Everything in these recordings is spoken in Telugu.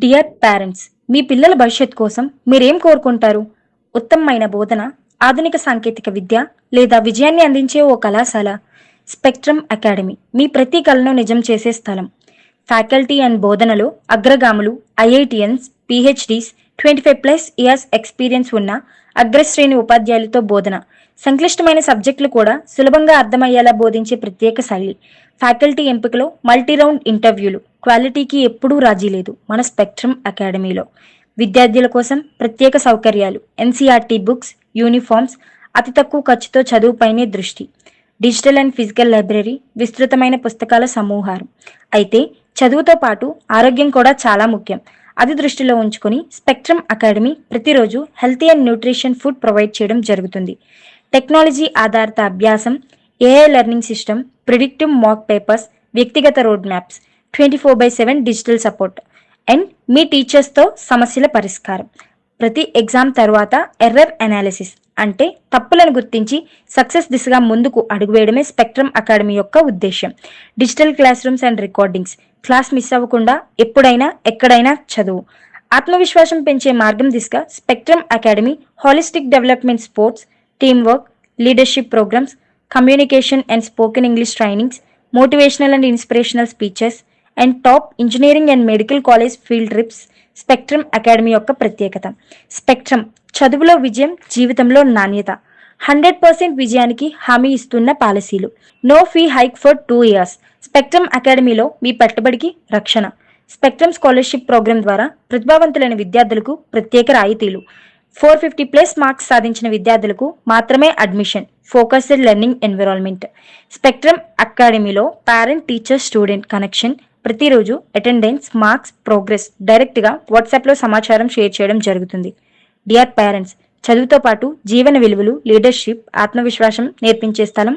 డియర్ పేరెంట్స్, మీ పిల్లల భవిష్యత్ కోసం మీరేం కోరుకుంటారు? ఉత్తమమైన బోధన, ఆధునిక సాంకేతిక విద్య లేదా విజయాన్ని అందించే ఓ కళాశాల? స్పెక్ట్రమ్ అకాడమీ మీ ప్రతి కలను నిజం చేసే స్థలం. ఫ్యాకల్టీ అండ్ బోధనలో అగ్రగాములు, ఐఐటియన్స్, పిహెచ్డీస్, 25+ ఇయర్స్ ఎక్స్పీరియన్స్ ఉన్న అగ్రశ్రేణి ఉపాధ్యాయులతో బోధన. సంక్లిష్టమైన సబ్జెక్టులు కూడా సులభంగా అర్థమయ్యేలా బోధించే ప్రత్యేక శైలి. ఫ్యాకల్టీ ఎంపికలో మల్టీ రౌండ్ ఇంటర్వ్యూలు. క్వాలిటీకి ఎప్పుడూ రాజీ లేదు మన స్పెక్ట్రమ్ అకాడమీలో. విద్యార్థుల కోసం ప్రత్యేక సౌకర్యాలు, ఎన్సీఆర్టీ బుక్స్, యూనిఫామ్స్, అతి తక్కువ ఖర్చుతో చదువుపైనే దృష్టి. డిజిటల్ అండ్ ఫిజికల్ లైబ్రరీ, విస్తృతమైన పుస్తకాల సమూహారం. అయితే చదువుతో పాటు ఆరోగ్యం కూడా చాలా ముఖ్యం. అది దృష్టిలో ఉంచుకొని స్పెక్ట్రమ్ అకాడమీ ప్రతిరోజు healthy and nutrition food provide చేయడం జరుగుతుంది. టెక్నాలజీ ఆధారిత అభ్యాసం, AI learning system, predictive mock papers, వ్యక్తిగత roadmaps, 24/7 digital support and మీ టీచర్స్తో సమస్యల పరిష్కారం. ప్రతి ఎగ్జామ్ తర్వాత ఎర్రర్ అనాలిసిస్, అంటే తప్పులను గుర్తించి సక్సెస్ దిశగా ముందుకు అడుగువేయడమే స్పెక్ట్రమ్ అకాడమీ యొక్క ఉద్దేశం. Digital classrooms and recordings, class miss అవ్వకుండా ఎప్పుడైనా ఎక్కడైనా చదువు. ఆత్మవిశ్వాసం పెంచే మార్గం దిశగా Spectrum Academy holistic development, sports, team work, leadership programmes, communication and spoken English trainings, motivational and inspirational speeches and top engineering and medical college field trips Spectrum Academy యొక్క ప్రత్యేకత. స్పెక్ట్రమ్ చదువులో విజయం, జీవితంలో నాణ్యత. 100% విజయానికి హామీ ఇస్తున్న పాలసీలు. No fee hike for 2 years. Spectrum అకాడమీలో మీ పెట్టుబడికి రక్షణ. స్పెక్ట్రమ్ స్కాలర్షిప్ ప్రోగ్రాం ద్వారా ప్రతిభావంతులైన విద్యార్థులకు ప్రత్యేక రాయితీలు. 450+ మార్క్స్ సాధించిన విద్యార్థులకు మాత్రమే admission. Focused learning environment. Spectrum అకాడమీలో పేరెంట్ టీచర్ స్టూడెంట్ కనెక్షన్. ప్రతిరోజు అటెండెన్స్, మార్క్స్, ప్రోగ్రెస్ డైరెక్ట్గా వాట్సాప్లో సమాచారం షేర్ చేయడం జరుగుతుంది. డియర్ పేరెంట్స్, చదువుతో పాటు జీవన విలువలు, లీడర్షిప్, ఆత్మవిశ్వాసం నేర్పించే స్థలం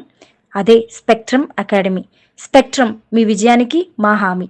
అదే స్పెక్ట్రమ్ అకాడమీ. స్పెక్ట్రమ్ మీ విజయానికి మా హామీ.